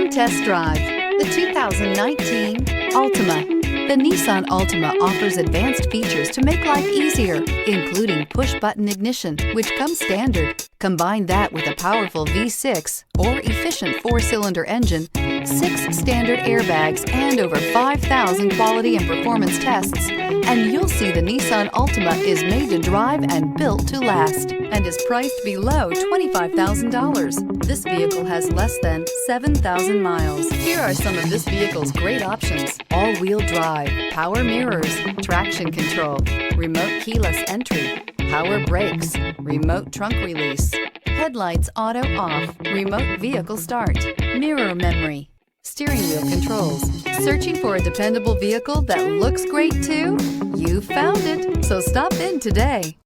Come test drive the 2019 Altima. The Nissan Altima offers advanced features to make life easier, including push-button ignition, which comes standard. Combine that with a powerful V6 or efficient 4-cylinder engine, 6 standard airbags, and over 5,000 quality and performance tests, and you'll see the Nissan Altima is made to drive and built to last, and is priced below $25,000. This vehicle has less than 7,000 miles. Here are some of this vehicle's great options: all-wheel drive, power mirrors, traction control, remote keyless entry, power brakes, remote trunk release, headlights auto off, remote vehicle start, mirror memory, steering wheel controls. Searching for a dependable vehicle that looks great too? You found it, so stop in today.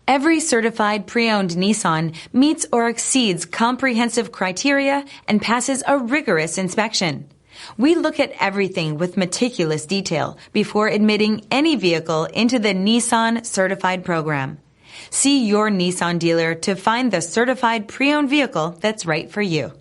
Every certified pre-owned Nissan meets or exceeds comprehensive criteria and passes a rigorous inspection. We look at everything with meticulous detail before admitting any vehicle into the Nissan Certified program. See your Nissan dealer to find the certified pre-owned vehicle that's right for you.